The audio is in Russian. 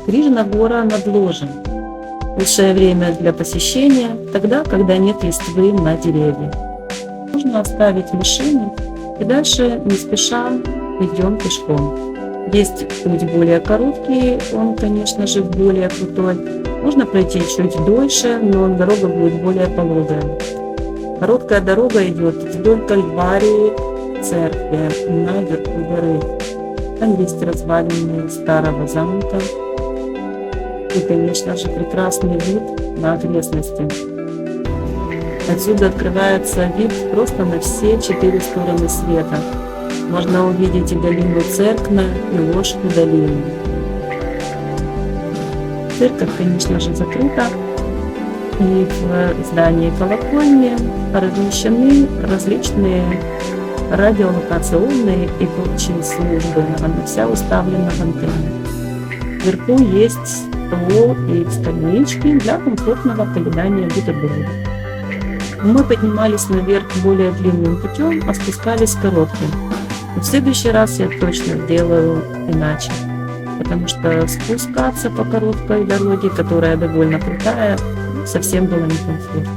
Крижна гора над ложем. Лучшее время для посещения тогда, когда нет листвы на деревьях. Можно оставить машину и дальше не спеша идем пешком. Есть путь более короткий, он, конечно же, более крутой. Можно пройти чуть дольше, но дорога будет более пологая. Короткая дорога идет вдоль Кальварии церкви наверху горы. Там есть развалины старого замка. И, конечно же, прекрасный вид на окрестности. Отсюда открывается вид просто на все 4 стороны света. Можно увидеть и долину Церкна, и Ложку долину. Церковь, конечно же, закрыта. И в здании колокольни размещены различные радиолокационные и прочие службы. Она вся уставлена в антенне. Вверху есть стол и скамеечки для комфортного поедания бутербродов. Мы поднимались наверх более длинным путем, а спускались коротким. В следующий раз я точно сделаю иначе, потому что спускаться по короткой дороге, которая довольно крутая, совсем было некомфортно.